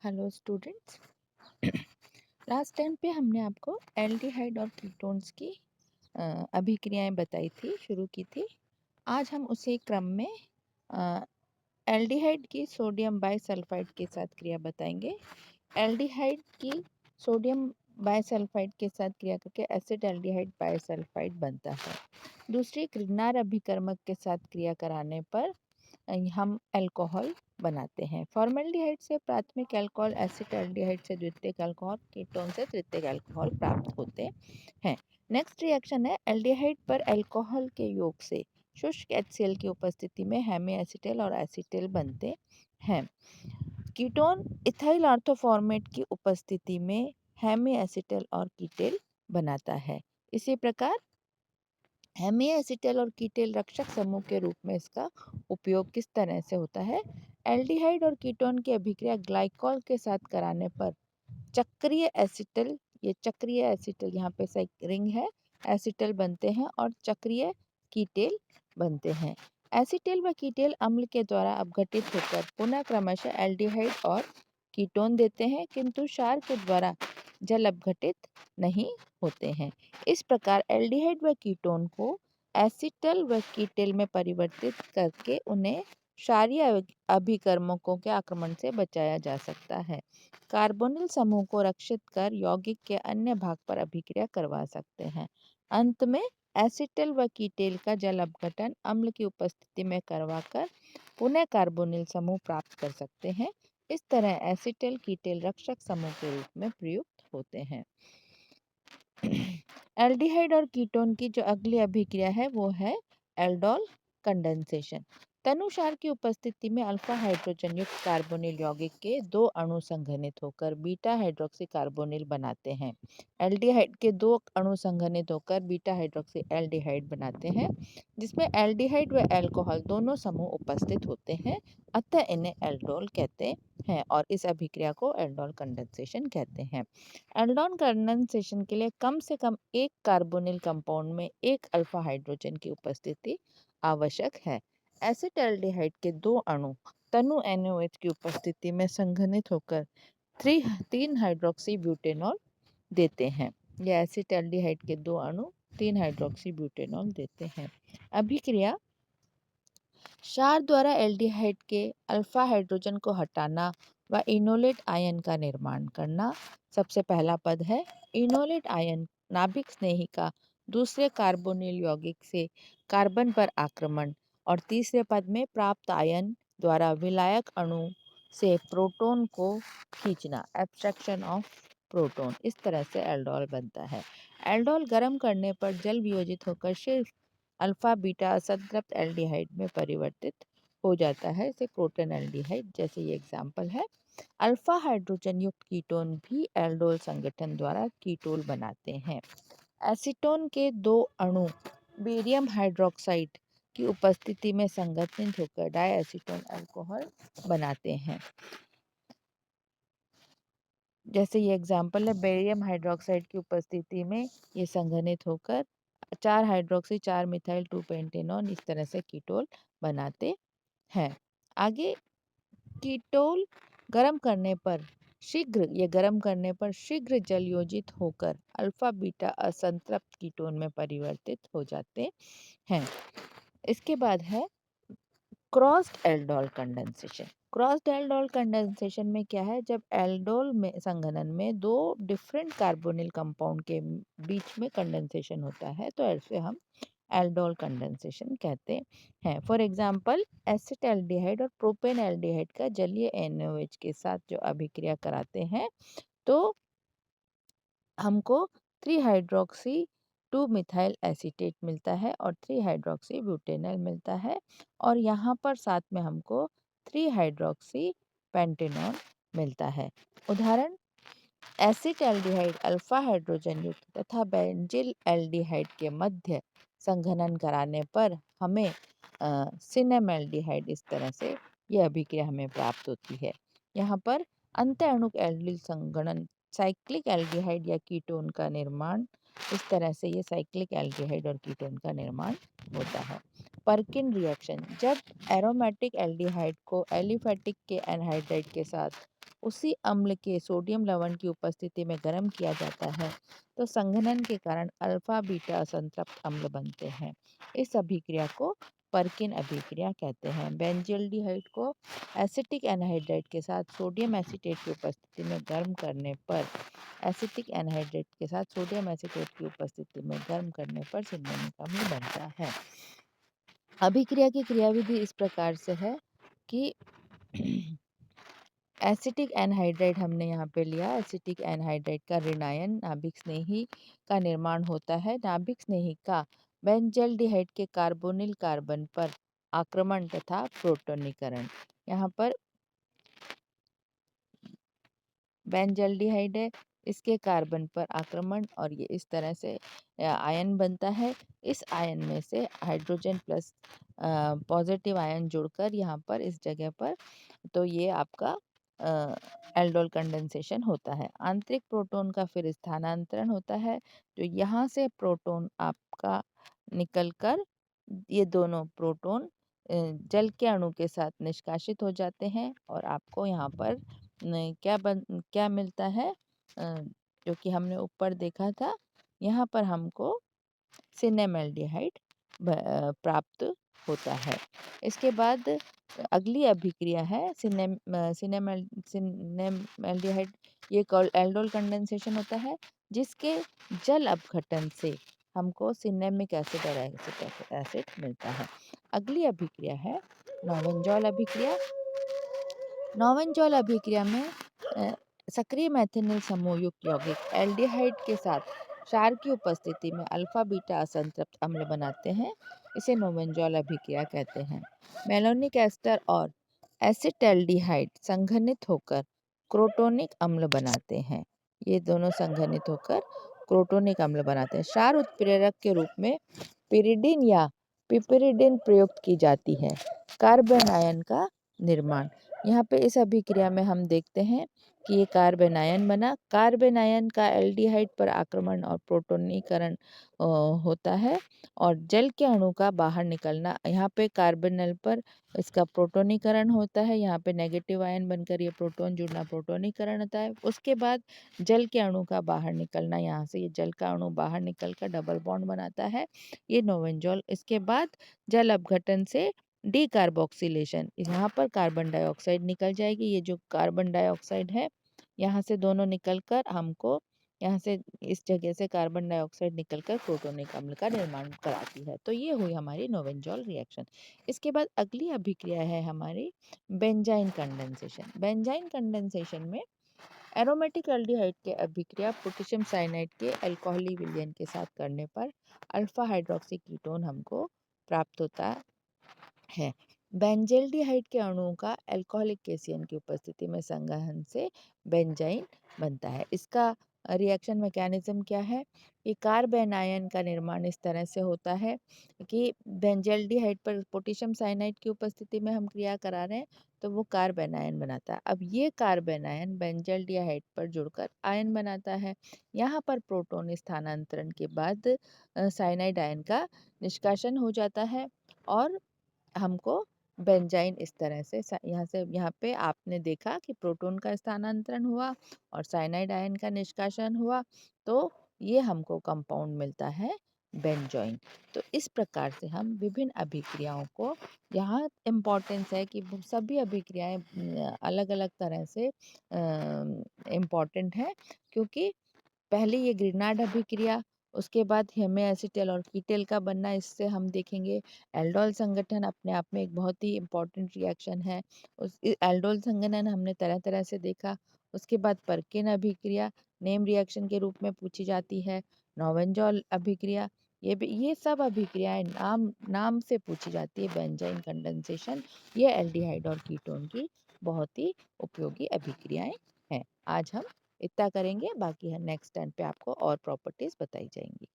Hello students. Last time पे हमने आपको एल्डिहाइड और कीटोन्स की अभिक्रियाएं बताई थी, शुरू की थी। आज हम उसी क्रम में एल्डिहाइड की सोडियम बाइसल्फाइड के साथ क्रिया बताएंगे। एल्डिहाइड की सोडियम बाइसल्फाइड के साथ क्रिया करके एसिड एल्डिहाइड बाइसल्फाइड बनता है। दूसरी क्रिग्नार अभिकर्मक के साथ क्रिया कराने पर हम अल्कोहल बनाते हैं। फॉर्मल्डिहाइड से प्राथमिक अल्कोहल, एसिटाल्डिहाइड से द्वितीयक अल्कोहल, कीटोन से तृतीयक अल्कोहल प्राप्त होते हैं। नेक्स्ट रिएक्शन है एल्डिहाइड पर अल्कोहल के योग से शुष्क HCl की उपस्थिति में हेमी एसिटेल और एसिटेल बनते हैं। कीटोन इथाइल ऑर्थोफॉर्मेट की उपस्थिति में हेमी एसिटेल और कीटेल बनाता है। इसी प्रकार हेमी एसिटेल और कीटेल रक्षक समूह के रूप में इसका उपयोग किस तरह से होता है। एल्डिहाइड और कीटोन की अभिक्रिया ग्लाइकॉल के साथ कराने पर चक्रीय एसिटल, ये चक्रीय एसिटल यहाँ पे रिंग है, एसिटल बनते हैं और चक्रीय कीटेल बनते हैं। एसिटेल व कीटेल अम्ल के द्वारा अपघटित होकर पुनः क्रमशः एल्डिहाइड और कीटोन देते हैं, किंतु क्षार के द्वारा जल अपघटित नहीं होते हैं। इस प्रकार एल्डिहाइड व कीटोन को एसिटल व कीटेल में परिवर्तित करके उन्हें क्षारीय अभिकर्मकों के आक्रमण से बचाया जा सकता है। कार्बोनिल समूह को रक्षित कर यौगिक के अन्य भाग पर अभिक्रिया करवा सकते हैं। अंत में एसिटल व कीटेल का जल अपघटन अम्ल की उपस्थिति में करवाकर पुनः कार्बोनिल समूह प्राप्त कर सकते हैं। इस तरह एसिटल कीटेल रक्षक समूह के रूप में प्रयुक्त होते हैं। एल्डिहाइड और कीटोन की जो अगली अभिक्रिया है वो है एल्डोल कंडेंसेशन। तनुक्षार की उपस्थिति में अल्फा हाइड्रोजन युक्त कार्बोनिल यौगिक के दो अणु संघनित होकर बीटा हाइड्रोक्सी कार्बोनिल बनाते हैं। एल्डिहाइड के दो अणु संघनित होकर बीटा हाइड्रोक्सी एल्डिहाइड बनाते हैं, जिसमें एल्डिहाइड व अल्कोहल दोनों समूह उपस्थित होते हैं। अतः इन्हें एल्डोल कहते हैं और इस अभिक्रिया को एल्डोल कंडेंसेशन कहते हैं। एल्डोल कंडेंसेशन के लिए कम से कम एक कार्बोनिल कंपाउंड में एक अल्फा हाइड्रोजन की उपस्थिति आवश्यक है। एसिटाल्डिहाइड के दो अणु तनु NOH की उपस्थिति में संघनित होकर 3 हाइड्रोक्सी ब्यूटेनॉल देते हैं। यह एसिटाल्डिहाइड के दो अणु 3 हाइड्रोक्सी ब्यूटेनॉल देते हैं। अभिक्रिया क्षार द्वारा एल्डिहाइड के अल्फा हाइड्रोजन को हटाना व इनोलेट आयन का निर्माण करना। सबसे पहला पद है इनोलेट आयन नाभिक स्नेहिका दूसरे कार्बोनिल यौगिक से कार्बन पर आक्रमण, और तीसरे पद में प्राप्त आयन द्वारा विलायक अणु से प्रोटॉन को खींचना, एब्स्ट्रैक्शन ऑफ प्रोटॉन। इस तरह से एल्डोल बनता है। एल्डोल गर्म करने पर जल वियोजित होकर सिर्फ अल्फा बीटा असंतृप्त एल्डिहाइड में परिवर्तित हो जाता है, इसे क्रोटन एल्डिहाइड। जैसे ये एग्जाम्पल है। अल्फा हाइड्रोजन युक्त कीटोन भी एल्डोल संगठन द्वारा कीटोल बनाते हैं। एसीटोन के दो अणु बेरियम हाइड्रोक्साइड की उपस्थिति में संगठित होकर डायएसीटोन अल्कोहल बनाते हैं। जैसे ये एग्जाम्पल है, बेरियम हाइड्रोक्साइड की उपस्थिति में ये संघनित होकर 4 हाइड्रोक्सी 4 मिथाइल 2 पेंटेनॉन इस तरह से कीटोल बनाते हैं। आगे कीटोल गर्म करने पर शीघ्र जलयोजित होकर अल्फा बीटा असंतृप्त कीटोन में परिवर्तित हो जाते हैं। इसके बाद है crossed aldol condensation. Crossed aldol condensation में क्या है, जब एल्डोल में संघनन में दो डिफरेंट कार्बोनिल कंपाउंड के बीच में कंडेंसेशन होता है, तो ऐसे हम एल्डोल कंडेंसेशन कहते हैं। फॉर एग्जांपल एसिटाल्डिहाइड और प्रोपेन एल्डिहाइड का जलीय NOH के साथ जो अभिक्रिया कराते हैं तो हमको 3 हाइड्रोक्सी 2 मिथाइल एसीटेट मिलता है और 3 हाइड्रोक्सी ब्यूटेनॉल मिलता है, और यहाँ पर साथ में हमको 3 हाइड्रोक्सी पेंटेनॉल मिलता है। उदाहरण एसिटाल्डिहाइड अल्फा हाइड्रोजन युक्त तथा बेंजिल एल्डिहाइड के मध्य संघनन कराने पर हमें सिनेमैल्डिहाइड, इस तरह से यह अभिक्रिया हमें प्राप्त होती है। यहाँ पर अंतःअणुक एल्डिल संगणन साइक्लिक एल्डिहाइड या कीटोन का निर्माण, इस तरह से ये साइक्लिक एल्डिहाइड और कीटोन का निर्माण होता है। पर्किन रिएक्शन, जब एरोमेटिक एल्डिहाइड को एलिफेटिक के एनहाइड्राइड के साथ उसी अम्ल के सोडियम लवण की उपस्थिति में गर्म किया जाता है तो संघनन के कारण अल्फा बीटा असंतृप्त अम्ल बनते हैं। इस अभिक्रिया को परकिन अभिक्रिया कहते हैं। बेंजल्डिहाइड को एसिटिक एनहाइड्राइड के साथ सोडियम एसीटेट की उपस्थिति में गर्म करने पर एसिटिक एनहाइड्रेट के साथ सोडियम एसीटेट की उपस्थिति में गर्म करने पर सिंगोनिक अम्ल बनता है। अभिक्रिया की क्रियाविधि इस प्रकार से है कि एसिटिक एनहाइड्राइड हमने यहाँ पे लिया। एसिटिक एनहाइड्राइड का ऋणायन नाभिक स्नेही का निर्माण होता है। नाभिक स्नेही का बेंजल्डिहाइड के कार्बोनिल कार्बन पर आक्रमण तथा प्रोटोनीकरण। यहाँ पर बेंजल्डिहाइड है, इसके कार्बन पर आक्रमण और ये इस तरह से आयन बनता है। इस आयन में से हाइड्रोजन प्लस पॉजिटिव आयन जुड़कर यहाँ पर इस जगह पर तो ये आपका एल्डोल कंडेंसेशन होता है। आंतरिक प्रोटॉन का फिर स्थानांतरण होता है। तो यहाँ से प्रोटॉन आपका निकलकर ये दोनों प्रोटॉन जल के अणु के साथ निष्कासित हो जाते हैं और आपको यहाँ पर क्या मिलता है जो कि हमने ऊपर देखा था। यहाँ पर हमको सिनेमैल्डिहाइड प्राप्त होता है। इसके बाद अगली अभिक्रिया है सिनेमैल्डिहाइड। ये एल्डोल कंडेंसेशन होता है जिसके जल अपघटन से हमको सिनेमिक एसिड और एसिटिक एसिड मिलता है। अगली अभिक्रिया है नोवेंजॉल अभिक्रिया। नोवेंजॉल अभिक्रिया में सक्रिय मैथिनिल समूह युक्त यौगिक एल्डिहाइड के साथ क्षार की उपस्थिति में अल्फा बीटा असंतृप्त अम्ल बनाते हैं। इसे नोवेंजॉल अभिक्रिया कहते हैं। मेलोनिक एस्टर और एसिटैल्डिहाइड संघनित होकर क्रोटोनिक अम्ल बनाते हैं। ये दोनों संघनित होकर क्रोटोनिक अम्ल बनाते हैं। क्षार उत्प्रेरक के रूप में पिरिडिन या पिपेरिडिन प्रयुक्त की जाती है। कार्बन आयन का निर्माण। यहाँ पे इस अभिक्रिया में हम देखते हैं कि ये कार्बन आयन बना। कार्बन आयन का एल्डिहाइड पर आक्रमण और प्रोटोनीकरण होता है और जल के अणु का बाहर निकलना। यहाँ पे कार्बनल पर इसका प्रोटोनीकरण होता है। यहाँ पे नेगेटिव आयन बनकर ये प्रोटॉन जुड़ना प्रोटोनीकरण होता है। उसके बाद जल के अणु का बाहर निकलना। यहाँ से ये जल का अणु बाहर निकलकर डबल बॉन्ड बनाता है, ये नोवेंजॉल। इसके बाद जल अपघटन से डीकार्बोक्सिलेशन। यहाँ पर कार्बन डाइऑक्साइड निकल जाएगी। ये जो कार्बन डाइऑक्साइड है यहाँ से दोनों निकलकर हमको यहाँ से इस जगह से कार्बन डाइऑक्साइड निकलकर प्रोटोनिक अम्ल का निर्माण कराती है। तो ये हुई हमारी नोवेंजॉल रिएक्शन। इसके बाद अगली अभिक्रिया है हमारी बेंजाइन कंडेंसेशन। बेंजाइन कंडेंसेशन में एरोमेटिक एल्डिहाइड के अभिक्रिया पोटेशियम साइनाइड के अल्कोहली विलयन के साथ करने पर अल्फा हाइड्रोक्सी कीटोन हमको प्राप्त होता है। बेंजल्डिहाइड के अणुओं का अल्कोहलिक केशियन की उपस्थिति में संघनन से बेंजाइन बनता है। इसका रिएक्शन मैकेनिज्म क्या है कि कार्बन आयन का निर्माण इस तरह से होता है कि बेंजल्डिहाइड पर पोटेशियम साइनाइड की उपस्थिति में हम क्रिया करा रहे हैं तो वो कार्बन आयन बनाता है। अब ये कार्बन आयन बेंजल्डिहाइड पर जुड़कर आयन बनाता है। यहाँ पर प्रोटॉन स्थानांतरण के बाद साइनाइड आयन का निष्कासन हो जाता है और हमको बेंजाइन इस तरह से यहाँ पे आपने देखा कि प्रोटॉन का स्थानांतरण हुआ और साइनाइड आयन का निष्कासन हुआ तो ये हमको कंपाउंड मिलता है बेंजॉइन। तो इस प्रकार से हम विभिन्न अभिक्रियाओं को, यहाँ इम्पोर्टेंस है कि वो सभी अभिक्रियाएं अलग अलग तरह से इम्पोर्टेंट है क्योंकि पहले ये ग्रिनार्ड अभिक्रिया, उसके बाद हेमे एसिटल और कीटल का बनना, इससे हम देखेंगे एल्डोल संगठन अपने आप में एक बहुत ही इम्पोर्टेंट रिएक्शन है। उस एल्डोल संघनन हमने तरह तरह से देखा। उसके बाद परकिन अभिक्रिया नेम रिएक्शन के रूप में पूछी जाती है। नोवेंजॉल अभिक्रिया, ये सब अभिक्रियाएं नाम नाम से पूछी जाती है। बेंजाइन कंडेंसेशन, ये एल्डिहाइड और कीटोन की बहुत ही उपयोगी अभिक्रियाएं हैं। आज हम इतना करेंगे, बाकी है नेक्स्ट टाइम पे आपको और प्रॉपर्टीज बताई जाएंगी।